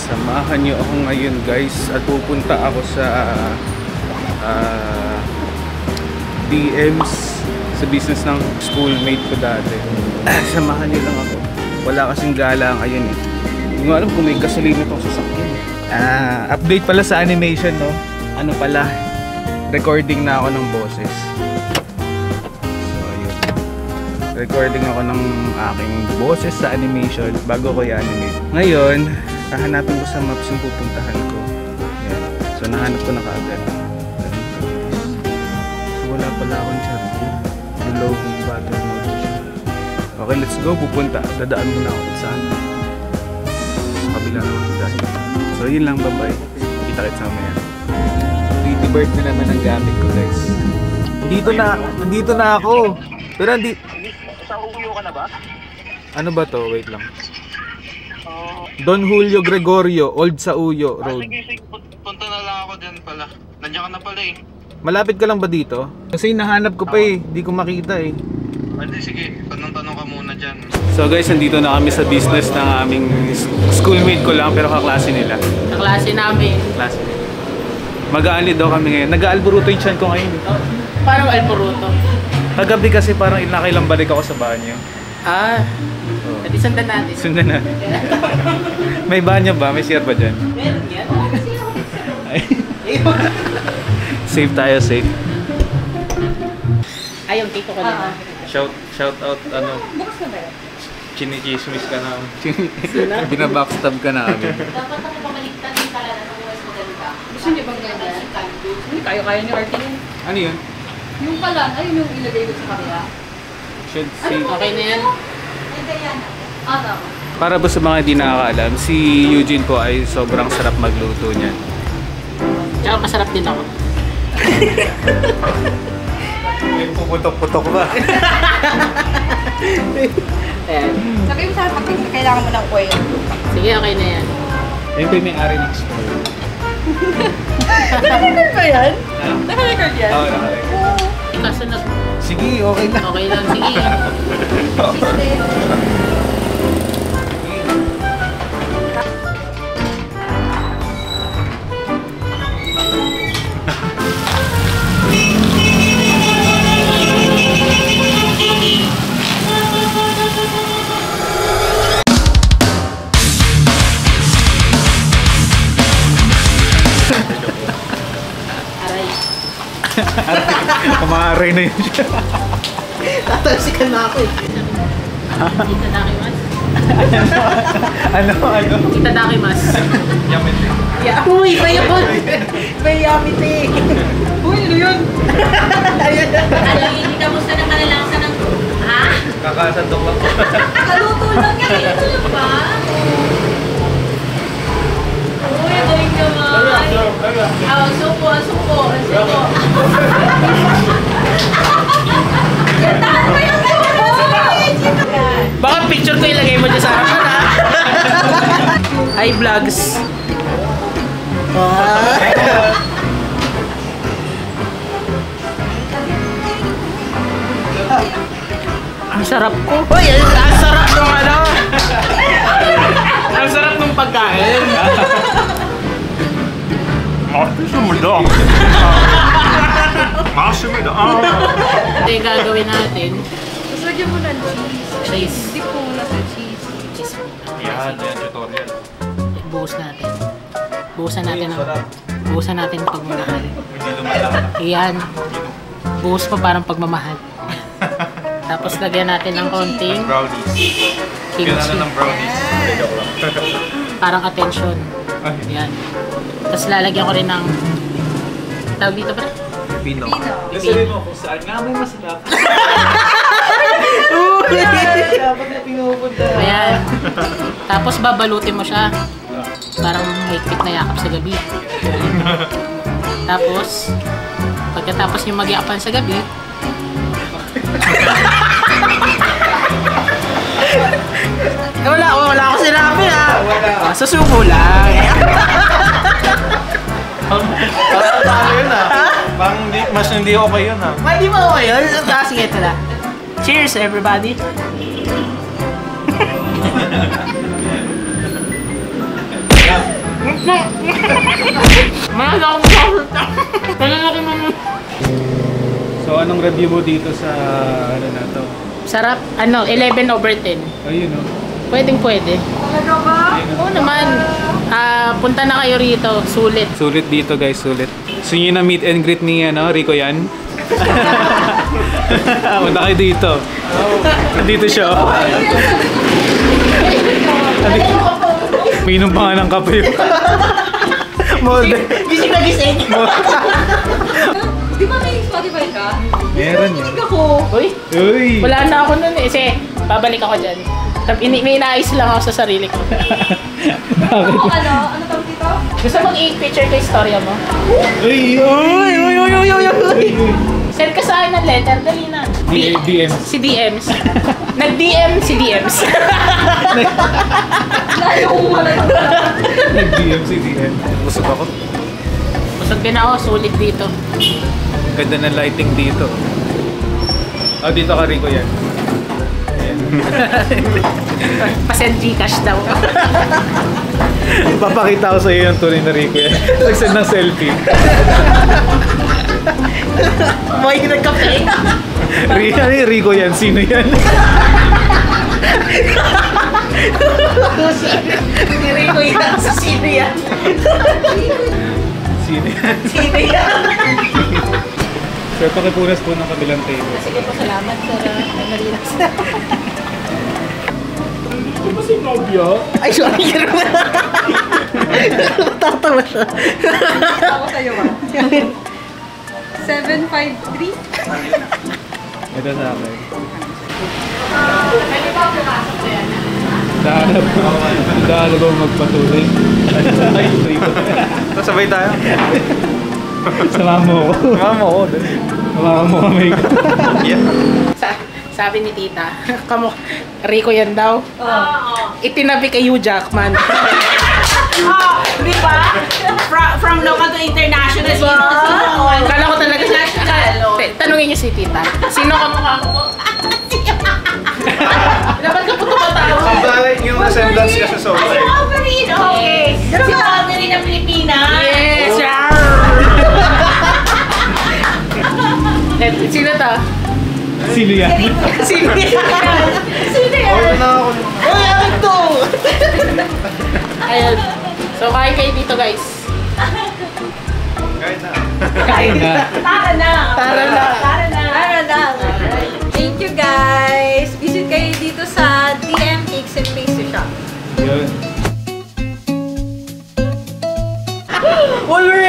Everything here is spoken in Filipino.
Samahan niyo ako ngayon guys at pupunta ako sa DMs sa business ng schoolmate ko dati. Samahan niyo lang ako. Wala kasing gala ngayon eh. Hindi ko alam kung may gasolina itong sasakyan. Update pala sa animation, no? Ano pala? Recording na ako ng boses. So ayun. Recording ako ng aking boses sa animation bago ko i-animate. Ngayon, hahanapin ko sa maps yung pupuntahan ko. Ayan. So nahanap ko na kaagad. So wala pala akong chat ko. Low battery mode siya. Okay, let's go. Pupunta. Dadaan muna ako sa kabila naman dahil. So yun lang, bye-bye. Kita-kits mamaya. Tweety bird na naman ang gamit ko, guys. Nandito na ako. Pero Sa Uyo ka na ba? ano ba to? Wait lang. Don Julio Gregorio, Old Sauyo Road. Sige, punta na lang ako dyan pala. Nandiyan ka na pala eh. Malapit ka lang ba dito? Kasi nahanap ko pa eh, di ko makita eh. Hindi, sige, tanong-tanong ka muna dyan. So guys, nandito na kami sa business ng aming schoolmate ko lang pero kaklase nila. Kaklase namin. Klase nila. Mag-aalid daw kami ngayon. Nag-aalburuto yung chan ko ngayon. Parang alpuruto. Kagabi kasi parang nakailang balik ako sa banyo. Hindi sundan natin. Sundan na. May banyo ba? May CR ba dyan? Meron yan. Safe tayo, safe. Ayaw, tito ko na. Shout out, ano? Bukas na ba yun? Chinichismis ka na. Binabackstab ka na kami. Dapat ako pamaligtan yung pala na ng oras maganda. Gusto niyo bang ganyan? Hindi, kaya ni Artie yun. Ano yun? Yung pala, ayun yung ilagay ko sa kabila. Should say. Okay na yan? Para ba sa mga hindi nakakaalam, si Eugene po ay sobrang sarap magluto niyan. Tsaka masarap din ako. May puputok-putok ba? Ayan. Sabi mo sa akin, kailangan mo ng oil. Sige, okay na yan. Ayun po yung may-ari ng store. Naka-record ba yan? Naka-record yan? Oo, naka-record. Kaso Sige, okay na. okay lang, sige. Kumaaray na yun siya. Tatalsikan na ako eh. Itadakimas? Ano? Itadakimas. Yamin din. Uy, bayakot! Bayamite. Uy, ano yun? Alam, hindi kamusta na kalalasan ng... Ha? Kakasandok lang po. Kaluto lang yan. Ito lang ba? Uy, gawin naman. Supo. Gantahan mo yung Baka picture ko ilagay mo dyan sa harapan ha? Hi vlogs! Ang sarap ko! Uy! Ang sarap ng ano! Ang sarap ng pagkain! Masimida. Masimida. Ito yung gagawin natin. Tapos lagyan mo ng cheese. Cheese. Dip mo muna sa cheese. Cheese muna. Yan tutorial. Buhos natin. Buhusan natin ang pagmamahal. Hindi lumalaki. Iyan. Buhos pa parang pagmamahal. Tapos lagyan natin ng konting Brownies. kimchi. Kailangan ng brownies. Joke lang. Parang attention. Yan. Tapos lalagyan ko rin ng tawag dito ba? Pino. Kasi mo kung saan nga may masarap. Dapat na pinupunta. Ayan. Tapos babalutin mo siya. Parang higpit na yakap sa gabi. Tapos, pagkatapos yung magyakapan sa gabi, wala ako sinabi ha. Susubo lang. Parang yun ah. Parang mas hindi okay yun ah. Hindi mo okay yun? Sige, ito na. Cheers everybody. Mahal akong kasulta. Talalaki naman. So, anong review mo dito sa ano na to? Sarap. 11/10. Ayun, no? Pwedeng pwede. Oo naman. Punta na kayo rito. Sulit. Sulit dito, guys. Sulit. So, yun na meet and greet ni Rico yan. Punta kayo dito. Dito siya. Minom pa nga ng kape. Molde. Gising na gising. Di ba may Spotify ka? Meron yan. Hindi ako. Uy, Uy! wala na ako nun eh. Kasi babalik ako dyan. May inaayos lang ako sa sarili ko. Bakit? Ano tawag dito? Gusto mong i-picture ko yung storya mo? Uy! Uy! Send ka sa akin ng letter. Dali na. DM. Si DMs. Nag-DM si DMs. Layo kong wala. Nag-DM si DM. Busog ako. Busog din ako. Sulit dito. Ganda ng lighting dito. Oh, dito ka Rico yan. Ayan. Pa-send Gcash daw. Papakita ko sa iyo yung tunay na Rico yan. Nag-send ng selfie. Boy, nagka-fake. Rico yan. Sino yan? Si Rico yan. Sino yan? Sino yan? Sino yan? Sir, pakipunas po ng kabilang table. Sige po, salamat sir. Nalinax na. Ito ba si Nobia? Ay, sorry. Natatawa siya. Ako sa'yo ba? 753? Ito sa akin. Pwede ba pumasok na yan? Dahanap ako magpatuloy. Ay, Rico. Sabay tayo. Sama mo ako. Sama mo ako. Sama mo kami. Sabi ni tita, Rico yan daw. Itinabi kay Hugh Jackman. Di ba? From local to international. Kala ko talaga siya. Tanungin niyo si tita. Sino ka mukha ko? Dapat ka po tumatawa. Yung resemblance ka sa sobrang. Si Wolverine, okay. Si Wolverine ng Pilipinas. Yes, sir. Sino to? Sino yan? Sino yan? Sino yan? Order na ako. Uy, akin to! Ayun. So, kain kayo dito, guys. Kahit na. Kain na. Tara na. Tara na. Tara na. Tara na. Thank you guys. Visit kayo dito sa DM Cakes and Pastry Shop. Yun. Wolverine!